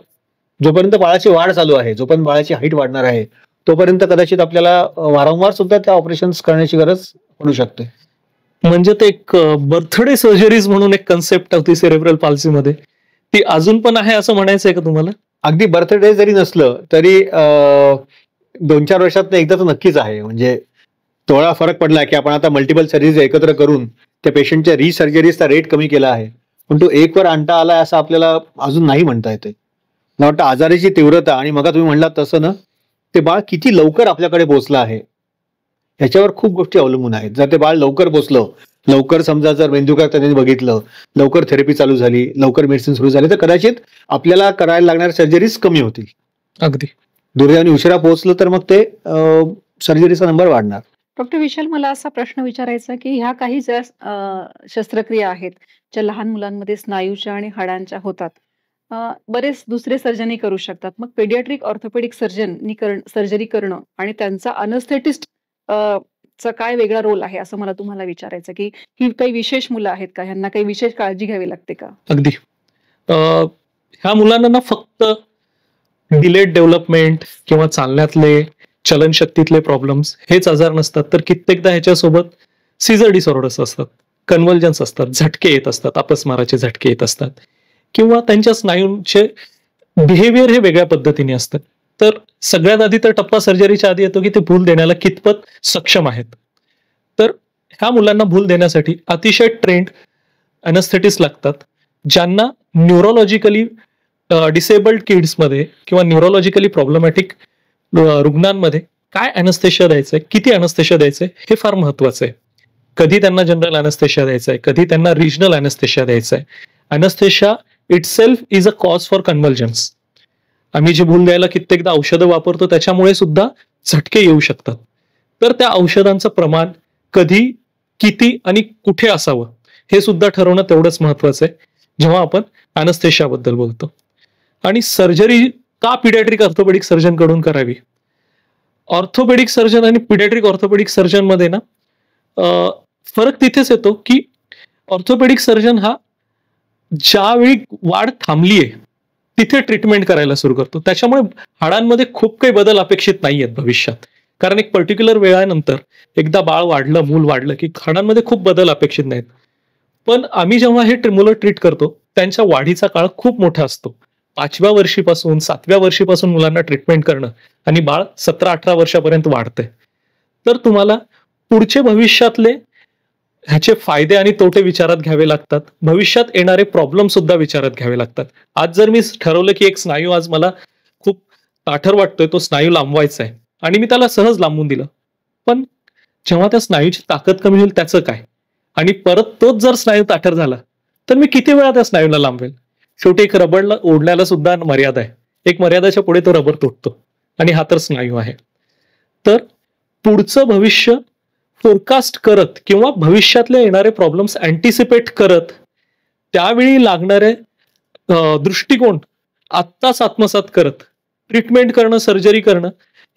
जोपर्यंत बाळाची वाढ चालू आहे, जोपर्यंत बाळाची हाईट वाढणार आहे, तोपर्यंत कदाचित आपल्याला वारंवार सुद्धा त्या ऑपरेशन्स करण्याची गरज पडू शकते.
म्हणजे ते एक बर्थडे सर्जरीज म्हणून एक कन्सेप्ट होती सेरेब्रल पाल्सीमध्ये, ती अजून पण आहे असं म्हणायचंय का तुम्हाला?
अगदी बर्थडे जरी नसलं तरी 2-4 वर्षात एकदा तर नक्कीच आहे. म्हणजे थोडा फरक पडला की आपण आता मल्टिपल सर्जरीज एकत्र करून त्या पेशंटच्या रिसर्जरीजचा रेट कमी केला आहे, पण तो 1 वर आणता आलाय असं आपल्याला अजून नाही म्हणता येते. मला वाटतं आजाराची तीव्रता आणि मग तुम्ही म्हणलात तसं ना, ते बाळ किती लवकर आपल्याकडे पोहोचलं आहे ह्याच्यावर खूप गोष्टी अवलंबून आहेत. जर ते बाळ लवकर पोहोचलं, लवकर समजा जर मेंदूकर त्यांनी बघितलं, लवकर थेरपी चालू झाली, लवकर मेडिसिन सुरू झाली, तर कदाचित आपल्याला करायला लागणाऱ्या सर्जरीज कमी होतील.
अगदी.
दुर्दैवाने उशिरा पोहोचलं तर मग ते सर्जरीचा नंबर वाढणार.
डॉक्टर विशाल, मला असा प्रश्न विचारायचा की ह्या काही ज्या शस्त्रक्रिया आहेत, ज्या लहान मुलांमध्ये स्नायूच्या आणि हाडांच्या होतात, बरेच दुसरे सर्जनही करू शकतात. मग पेडियाट्रिक ऑर्थोपेडिक सर्जरी करणं आणि त्यांचा अनस्थेटिस्ट चा काय वेगळा रोल आहे, असं मला तुम्हाला विचारायचं की ही काही विशेष मुलं आहेत का, ह्यांना काही विशेष काळजी घ्यावी लागते का?
अगदी. ह्या मुलांना ना फक्त डिलेड डेव्हलपमेंट किंवा चालण्यातले चलनशक्तीतले प्रॉब्लेम्स हेच आजार नसतात, तर कित्येकदा ह्याच्यासोबत सीझर डिसऑर्डर्स असतात, कन्व्हल्जन्स असतात, झटके येत असतात, अपस्माराचे झटके येत असतात, किंवा त्यांच्या स्नायूंचे बिहेवियर हे वेगळ्या पद्धतीने असतं. तर सगळ्यात आधी तर टप्पा सर्जरीच्या आधी येतो की ते भूल देण्याला कितपत सक्षम आहेत. तर ह्या मुलांना भूल देण्यासाठी अतिशय ट्रेंड अनस्थेटिस्ट लागतात, ज्यांना न्यूरोलॉजिकली डिसेबल्ड किड्समध्ये किंवा न्यूरोलॉजिकली प्रॉब्लेमॅटिक रुग्णांमध्ये काय अॅनेस्थेशिया द्यायचंय, किती अॅनेस्थेशिया द्यायचंय हे फार महत्वाचं आहे. कधी त्यांना जनरल अॅनेस्थेशिया द्यायचा आहे, कधी त्यांना रिजनल अॅनेस्थेशिया द्यायचा आहे. Anaesthesia itself is a cause for convulsions. आम्ही जे भूल द्यायला कित्येकदा औषधं वापरतो त्याच्यामुळे सुद्धा झटके येऊ शकतात. तर त्या औषधांचं प्रमाण कधी, किती आणि कुठे असावं हे सुद्धा ठरवणं तेवढंच महत्वाचं आहे जेव्हा आपण अॅनेस्थेशियाबद्दल बोलतो. आणि सर्जरी का पिडियाट्रिक ऑर्थोपेडिक सर्जन कडून करावी? ऑर्थोपेडिक सर्जन आणि पिडियाट्रिक ऑर्थोपेडिक सर्जन मध्ये ना फरक तिथेच येतो की ऑर्थोपेडिक सर्जन हा ज्यावेळी वाढ थांबलीये तिथे ट्रीटमेंट करायला सुरू करतो. त्याच्यामुळे हाडांमध्ये खूप काही बदल अपेक्षित नाही आहेत भविष्यात, कारण एक पर्टिक्युलर वेळानंतर एकदा बाळ वाढलं, मूल वाढलं की हाडांमध्ये खूप बदल अपेक्षित नाहीत. पण आम्ही जेव्हा हे मुलं ट्रीट करतो त्यांच्या वाढीचा काळ खूप मोठा असतो. 5व्या वर्षीपासून 7व्या वर्षीपासून मुलांना ट्रीटमेंट करणं आणि बाळ 17-18 वर्षापर्यंत वाढतंय. तर तुम्हाला पुढचे भविष्यातले ह्याचे फायदे आणि तोटे विचारात घ्यावे लागतात. भविष्यात येणारे प्रॉब्लेम सुद्धा विचारात घ्यावे लागतात. आज जर मी ठरवलं की एक स्नायू आज मला खूप ताठर वाटतोय, तो स्नायू लांबवायचा आहे आणि मी त्याला सहज लांबून दिलं, पण जेव्हा त्या स्नायूची ताकद कमी होईल त्याचं काय, आणि परत तोच जर स्नायू ताठर झाला तर मी किती वेळा त्या स्नायूला लांबवेल. शेवटी एक रबरला ओढण्याला सुद्धा मर्यादा आहे. एक मर्यादेच्या पुढे तो रबर तुटतो आणि हा तर स्नायू आहे. तर पुढचं भविष्य फोरकास्ट करत किंवा भविष्यातले येणारे प्रॉब्लेम्स अँटिसिपेट करत त्यावेळी लागणारे दृष्टिकोन आत्ताच आत्मसात करत ट्रीटमेंट करणं, सर्जरी करणं,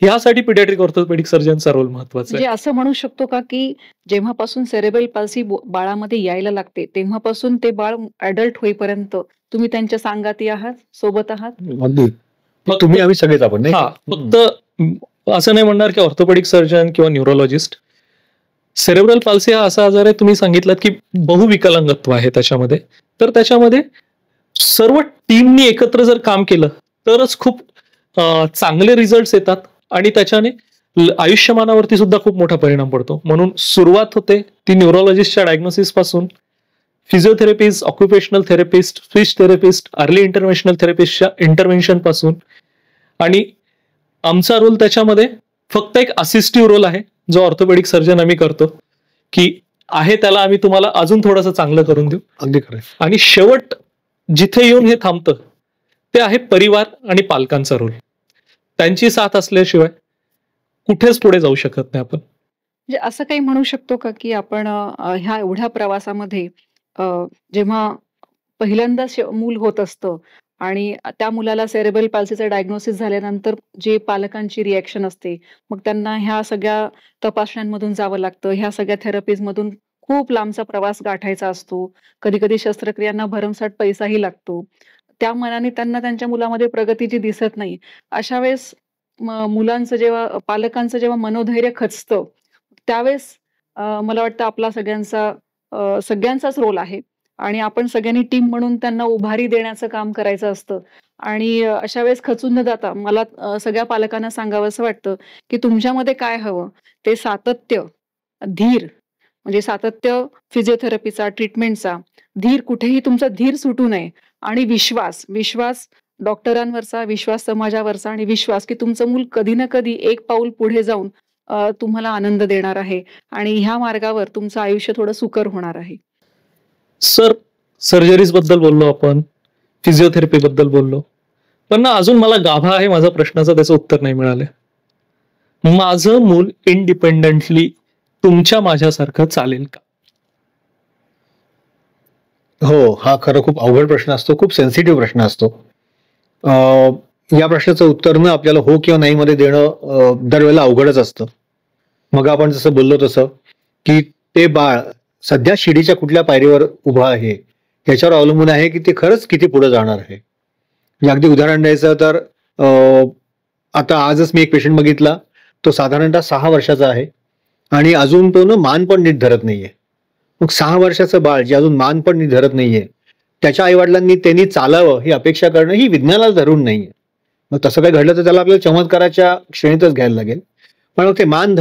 ह्यासाठी पिडियाट्रिक ऑर्थोपेडिक सर्जनचा रोल महत्वाचा
म्हणजे
आहे.
असं म्हणू शकतो का की जेव्हापासून सेरेब्रल पाल्सी बाळामध्ये यायला लागते तेव्हापासून ते बाळ अडल्ट होईपर्यंत तुम्ही त्यांच्या सांगाती आहात, सोबत आहात?
अगदी. तुम्ही आम्ही सगळेच आपण नाही
हा,
का?
फक्त असं नाही म्हणणार की ऑर्थोपेडिक सर्जन किंवा न्यूरोलॉजिस्ट. सेरेब्रल पाल्सी हा असा आजार आहे, तुम्ही सांगितलं की बहुविकलांगत्व आहे त्याच्यामध्ये, तर त्याच्यामध्ये सर्व टीमनी एकत्र जर काम केलं तरच खूप चांगले रिझल्ट येतात आणि त्याच्याने आयुष्यमानावरती सुद्धा खूप मोठा परिणाम पडतो. म्हणून सुरुवात होते ती न्यूरोलॉजिस्टच्या डायग्नोसिस पासून, physiotherapist, occupational therapist, speech therapist, early interventional थेरपिस्टच्या इंटरव्हेन्शन पासून. आणि आमचा रोल त्याच्यामध्ये फक्त एक असिस्टिव्ह रोल आहे जो ऑर्थोपेडिक सर्जन आम्ही करतो, की आहे त्याला आम्ही तुम्हाला अजून थोडंसं चांगलं करून देऊ.
अगदी खरं.
आणि शेवट जिथे येऊन हे थांबतं ते आहे परिवार आणि पालकांचा रोल. त्यांची साथ असल्याशिवाय कुठेच पुढे जाऊ शकत नाही आपण.
म्हणजे असं काही म्हणू शकतो का की आपण ह्या एवढ्या प्रवासामध्ये जेव्हा पहिल्यांदा मूल होत असतं आणि त्या मुलाला सेरेब्रल पाल्सीचं डायग्नोसिस झाल्यानंतर जे पालकांची रिॲक्शन असते, मग त्यांना ह्या सगळ्या तपासण्यांमधून जावं लागतं, ह्या सगळ्या थेरपीजमधून खूप लांबचा प्रवास गाठायचा असतो, कधी कधी शस्त्रक्रियांना भरमसाठ पैसाही लागतो, त्या मनाने त्यांना त्यांच्या मुलामध्ये प्रगती जी दिसत नाही, अशा वेळेस मुलांचं जेव्हा पालकांचं जेव्हा मनोधैर्य खचतं त्यावेळेस मला वाटतं आपला सगळ्यांचाच रोल आहे आणि आपण सगळ्यांनी टीम म्हणून त्यांना उभारी देण्याचं काम करायचं असतं. आणि अशा वेळेस खचून न जाता मला सगळ्या पालकांना सांगावंसं वाटतं की तुमच्यामध्ये काय हवं ते सातत्य, धीर, म्हणजे सातत्य फिजिओथेरपीचा, ट्रीटमेंटचा, धीर, कुठेही तुमचा धीर सुटू नये, आणि विश्वास, विश्वास डॉक्टरांवरचा, विश्वास समाजावरचा, आणि विश्वास की तुमचं मूल कधी ना कधी एक पाऊल पुढे जाऊन तुम्हाला आनंद देणार आहे आणि ह्या मार्गावर तुमचं आयुष्य थोडं सुकर होणार आहे.
सर, सर्जरीज बद्दल बोललो आपण, फिजिओथेरपी बद्दल बोललो, पण ना अजून मला गाभा आहे माझा प्रश्नाचं, त्याचं उत्तर नाही मिळालं. माझं मूल इंडिपेंडेंटली तुमच्या माझ्यासारखं चालेल का?
हो, हा खरं खूप अवघड प्रश्न असतो, खूप सेन्सिटिव्ह प्रश्न असतो. या प्रश्नाचं उत्तर न आपल्याला हो किंवा नाही मध्ये देणं दरवेळेला अवघडच असतं. मग आपण जसं बोललो तसं की ते बाळ सध्या शिडीच्या कुठल्या पायरीवर उभं आहे याच्यावर अवलंबून आहे की ते खरंच किती पुढे जाणार आहे. म्हणजे अगदी उदाहरण द्यायचं तर आता आजच मी एक पेशंट बघितला, तो साधारणतः 6 वर्षाचा आहे आणि अजून तो न मान पण नीट धरत नाहीये. मग 6 वर्षाचं बाळ जे अजून मान पण नीट धरत नाहीये, त्याच्या आईवडिलांनी त्यांनी चालावं ही अपेक्षा करणं ही विज्ञानाला धरून नाहीये. मग तसं काय घडलं तर त्याला आपल्याला चमत्काराच्या श्रेणीतच घ्यायला लागेल. पण मग ते मान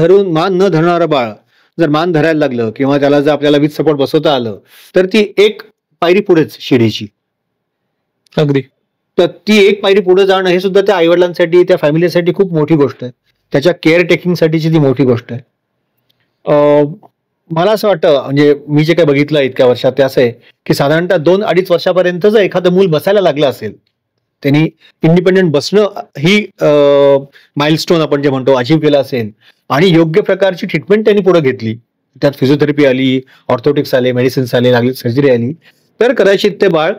न धरणारं बाळ जर मान धरायला लागलं किंवा त्याला जर आपल्याला विथ सपोर्ट बसवता आलं तर ती एक पायरी पुढेच शिडीची.
अगदी.
तर ती एक पायरी पुढे जाणं हे सुद्धा त्या आईवडिलांसाठी, त्या फॅमिलीसाठी खूप मोठी गोष्ट आहे. त्याच्या केअर टेकिंग साठीची ती मोठी गोष्ट आहे. मला असं वाटतं, म्हणजे मी जे काही बघितलं इतक्या वर्षात ते असं आहे की साधारणतः 2-2.5 वर्षापर्यंत जर एखादं मूल बसायला लागलं असेल, त्यांनी इंडिपेंडेंट बसणं ही माइलस्टोन आपण जे म्हणतो अचीव्ह केलं असेल आणि योग्य प्रकारची ट्रीटमेंट त्यांनी पुढे घेतली, त्यात फिजिओथेरपी आली, ऑर्थोटिक्स आले, मेडिसिन्स आले, लागली सर्जरी आली, तर कदाचित ते बाळ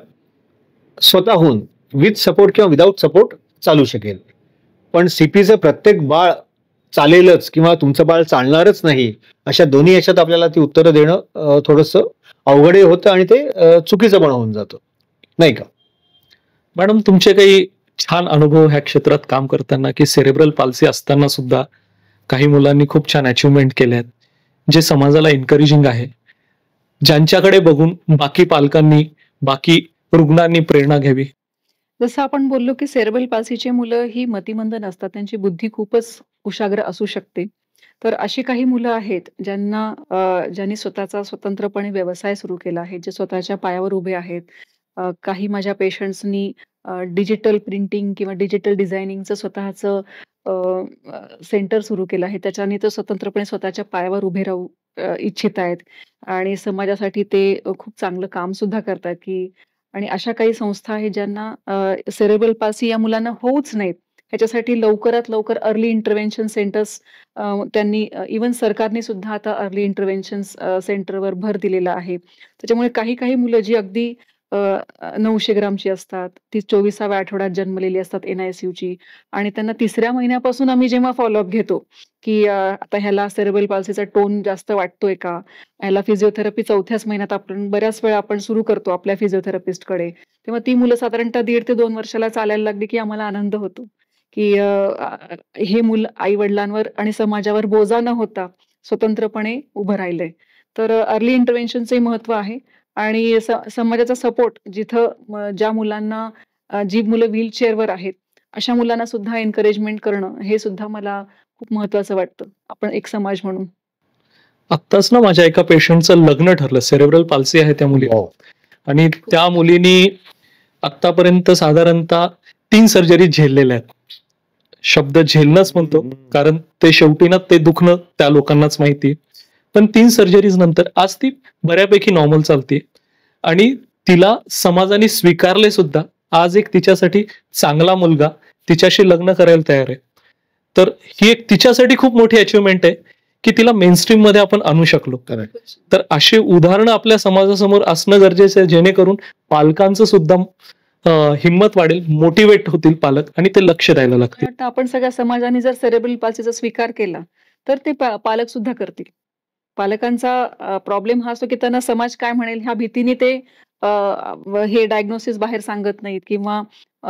स्वतःहून विथ सपोर्ट किंवा विदाऊट सपोर्ट चालू शकेल. पण सीपीचं प्रत्येक बाळ चालेलच किंवा तुमचं बाळ चालणारच नाही, अशा दोन्ही याच्यात आपल्याला ती उत्तरं देणं थोडंसं अवघडही होतं आणि ते चुकीचं पण होऊन जातं, नाही का?
मॅडम, तुमचे काही छान अनुभव ह्या क्षेत्रात काम करताना, की सेरेब्रल पाल्सी असताना सुद्धा काही मुलांनी खूप छान अचिव्हमेंट केले आहेत, जे समाजाला एनकरेजिंग आहे, ज्यांच्याकडे बघून बाकी पालकांनी, बाकी रुग्णांनी प्रेरणा घ्यावी?
जसं आपण बोललो, की सेरेब्रल पाल्सीची मुलं ही मतिमंद नसतात. त्यांची बुद्धी खूपच कुशाग्र असू शकते. तर अशी काही मुलं आहेत ज्यांनी स्वतःचा स्वतंत्रपणे व्यवसाय सुरू केला आहे, जे स्वतःच्या पायावर उभे आहेत. काही माझ्या पेशंट्सनी डिजिटल प्रिंटिंग किंवा डिजिटल डिझायनिंगचं स्वतःचं सेंटर सुरू केलं आहे. त्याच्याने ते स्वतंत्रपणे स्वतःच्या पायावर उभे राहू इच्छित आहेत आणि समाजासाठी ते खूप चांगलं काम सुद्धा करतायत, की आणि अशा काही संस्था आहेत ज्यांना सेरेब्रल पाल्सी या मुलांना होऊच नयेत, ह्याच्यासाठी लवकरात लवकर अर्ली इंटरव्हेन्शन सेंटर्स त्यांनी इव्हन सरकारने सुद्धा आता अर्ली इंटरव्हेन्शन सेंटरवर भर दिलेला आहे. त्याच्यामुळे काही काही मुलं जी अगदी 900 ग्रामची असतात, ती 24व्या आठवड्यात जन्मलेली असतात NICUची आणि त्यांना 3ऱ्या महिन्यापासून आम्ही जेव्हा फॉलोअप घेतो, की आता ह्याला सेरेब्रल पाल्सीचा टोन जास्त वाटतोय का? ह्याला फिजिओथेरपी 4थ्याच महिन्यात आपण बऱ्याच वेळा आपण सुरू करतो आपल्या फिजिओथेरपिस्टकडे. तेव्हा ती मुलं साधारणतः 1.5 ते 2 वर्षाला चालायला लागली, की आम्हाला आनंद होतो, की हे मुलं आई-वडिलांवर आणि समाजावर बोजा न होता स्वतंत्रपणे उभं राहिलंय. तर अर्ली इंटरव्हेन्शनचंही महत्त्व आहे आणि समाजाचा सपोर्ट जिथं ज्या मुलांना जी मुलं व्हीलचेअरवर आहेत, अशा मुलांना सुद्धा एन्करेजमेंट करणं, हे सुद्धा मला खूप महत्त्वाचं वाटतं, आपण एक समाज म्हणून.
आत्ताच ना माझ्या एका पेशंटचं लग्न ठरलं, सेरेब्रल पाल्सी आहे त्या मुली,
हो.
आणि त्या मुलीनी आतापर्यंत साधारणतः 3 सर्जरी झेललेल्या आहेत. शब्द झेलणंच म्हणतो, कारण ते शेवटी ना ते दुखणं त्या लोकांनाच माहिती. पण 3 सर्जरीज नंतर आज ती बऱ्यापैकी नॉर्मल चालते आणि तिला समाजाने स्वीकारले सुद्धा. आज एक तिच्यासाठी चांगला मुलगा तिच्याशी लग्न करायला तयार आहे. तर ही एक तिच्यासाठी खूप मोठी अचिव्हमेंट आहे, की तिला मेनस्ट्रीम मध्ये आपण आणू शकलो. तर अशी उदाहरणं आपल्या समाजासमोर असणं गरजेचं आहे, जेणेकरून पालकांचं सुद्धा हिंमत वाढेल, मोटिवेट होतील पालक आणि ते लक्ष द्यायला लागतील.
वाटतं आपण सगळ्या समाजाने जर सेरेब्रल पाल्सीचा स्वीकार केला, तर ते पालक सुद्धा करतील. पालकांचा प्रॉब्लेम हा असतो, की त्यांना समाज काय म्हणेल ह्या भीतीने ते हे डायग्नोसिस बाहेर सांगत नाहीत किंवा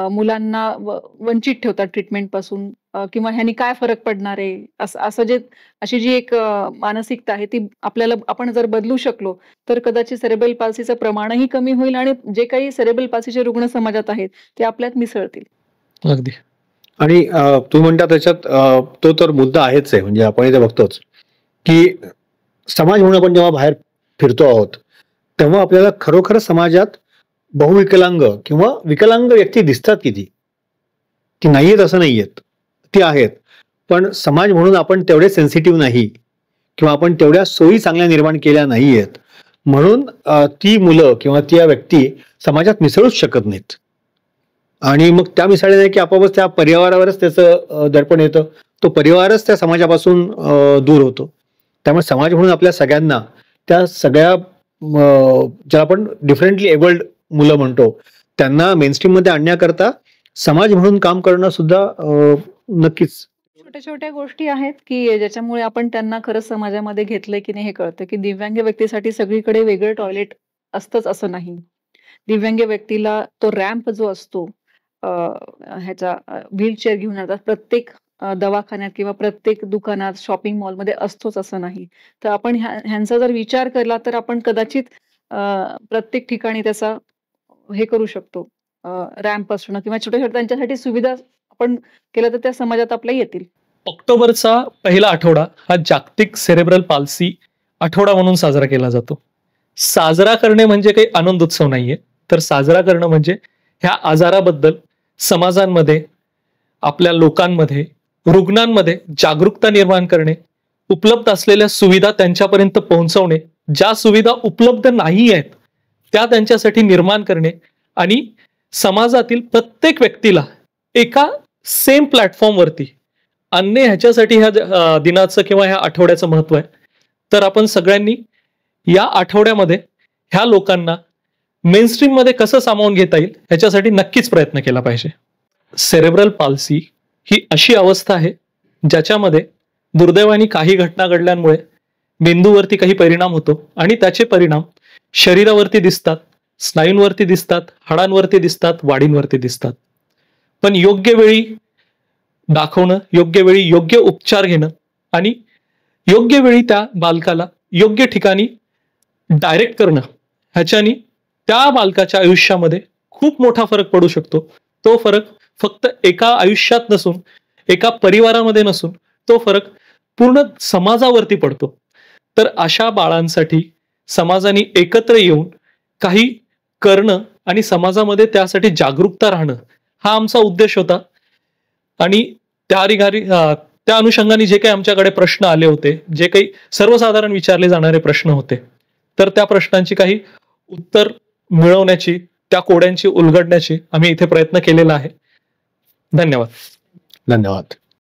मुलांना वंचित ठेवतात ट्रीटमेंटपासून किंवा ह्यानी काय फरक पडणार आहे? अशी जी एक मानसिकता आहे ती आपण जर बदलू शकलो, तर कदाचित सेरेब्रल पाल्सीचं प्रमाणही कमी होईल आणि जे काही सेरेब्रल पाल्सीचे रुग्ण समाजात आहेत, ते आपल्यात मिसळतील.
अगदी.
आणि तुम्ही म्हणता त्याच्यात तो तर मुद्दा आहेच आहे. म्हणजे आपण इथे बघतोच, की समाज म्हणून आपण जेव्हा बाहेर फिरतो आहोत, तेव्हा आपल्याला खरोखर समाजात बहुविकलांग किंवा विकलांग व्यक्ती दिसतात किती, की नाहीयेत असं नाहीयेत, ती आहेत. पण समाज म्हणून आपण तेवढे सेन्सिटिव्ह नाही किंवा आपण तेवढ्या सोयी चांगल्या निर्माण केल्या नाहीयेत, म्हणून ती मुलं किंवा त्या व्यक्ती समाजात मिसळूच शकत नाहीत. आणि मग त्या मिसळल्याने की आपोआपच त्या परिवारावरच त्याचं दडपण येतं, तो परिवारच त्या समाजापासून दूर होतो. त्यामुळे समाज म्हणून आपल्या सगळ्यांना, त्या सगळ्या ज्याला आपण डिफरंटली एबल्ड मुलं म्हणतो, त्यांना मेनस्ट्रीम मध्ये आणण्याकरता समाज म्हणून काम करणं सुद्धा नक्कीच.
छोट्या छोट्या गोष्टी आहेत, की ज्याच्यामुळे आपण त्यांना खरंच समाजामध्ये घेतलंय की नाही हे कळतं, की दिव्यांग व्यक्तीसाठी सगळीकडे वेगळं टॉयलेट असतंच असं नाही. दिव्यांग व्यक्तीला तो रॅम्प जो असतो ह्याचा व्हीलचेअर घेऊन जातात प्रत्येक दवाखान्यात किंवा प्रत्येक दुकानात, शॉपिंग मॉलमध्ये असतोच असं नाही. तर आपण ह्यांचा जर विचार केला तर आपण कदाचित प्रत्येक ठिकाणी त्याचा हे करू शकतो. रॅम्प असणं किंवा छोट्या-छोट्या त्यांच्यासाठी सुविधा आपण केल्या तर त्या समाजात आपल्या येतील.
ऑक्टोबरचा पहिला आठवडा हा जागतिक सेरेब्रल पाल्सी आठवडा म्हणून साजरा केला जातो. साजरा करणे म्हणजे काही आनंद उत्सव नाहीये, तर साजरा करणं म्हणजे ह्या आजाराबद्दल समाजांमध्ये, आपल्या लोकांमध्ये, रुग्णांमध्ये जागरूकता निर्माण करणे, उपलब्ध असलेल्या सुविधा त्यांच्यापर्यंत पोहोचवणे, ज्या सुविधा उपलब्ध नाही आहेत त्या त्यांच्यासाठी निर्माण करणे आणि समाजातील प्रत्येक व्यक्तीला एका सेम प्लॅटफॉर्मवरती आणणे, ह्याच्यासाठी ह्या दिनाचं किंवा ह्या आठवड्याचं महत्व आहे. तर आपण सगळ्यांनी या आठवड्यामध्ये ह्या लोकांना मेनस्ट्रीम मध्ये कसं सामावून घेता येईल ह्याच्यासाठी नक्कीच प्रयत्न केला पाहिजे. सेरेब्रल पाल्सी ही अशी अवस्था आहे ज्याच्यामध्ये दुर्दैवाने काही घटना घडल्यामुळे मेंदूवरती काही परिणाम होतो आणि त्याचे परिणाम शरीरावरती दिसतात, स्नायूंवरती दिसतात, हाडांवरती दिसतात, वाढींवरती दिसतात. पण योग्य वेळी दाखवणं, योग्य वेळी योग्य उपचार घेणं आणि योग्य वेळी त्या बालकाला योग्य ठिकाणी डायरेक्ट करणं, ह्याच्यानी त्या बालकाच्या आयुष्यामध्ये खूप मोठा फरक पडू शकतो. तो फरक फक्त एका आयुष्यात नसून, एका परिवारामध्ये नसून, तो फरक पूर्ण समाजावरती पडतो. तर अशा बाळांसाठी समाजाने एकत्र येऊन काही करणं आणि समाजामध्ये त्यासाठी जागरूकता राहणं, हा आमचा उद्देश होता. आणि त्या अनुषंगाने जे काही आमच्याकडे प्रश्न आले होते, जे काही सर्वसाधारण विचारले जाणारे प्रश्न होते, तर त्या प्रश्नांची काही उत्तर मिळवण्याची, त्या कोड्यांची उलगडण्याची आम्ही इथे प्रयत्न केलेला आहे. धन्यवाद.
धन्यवाद.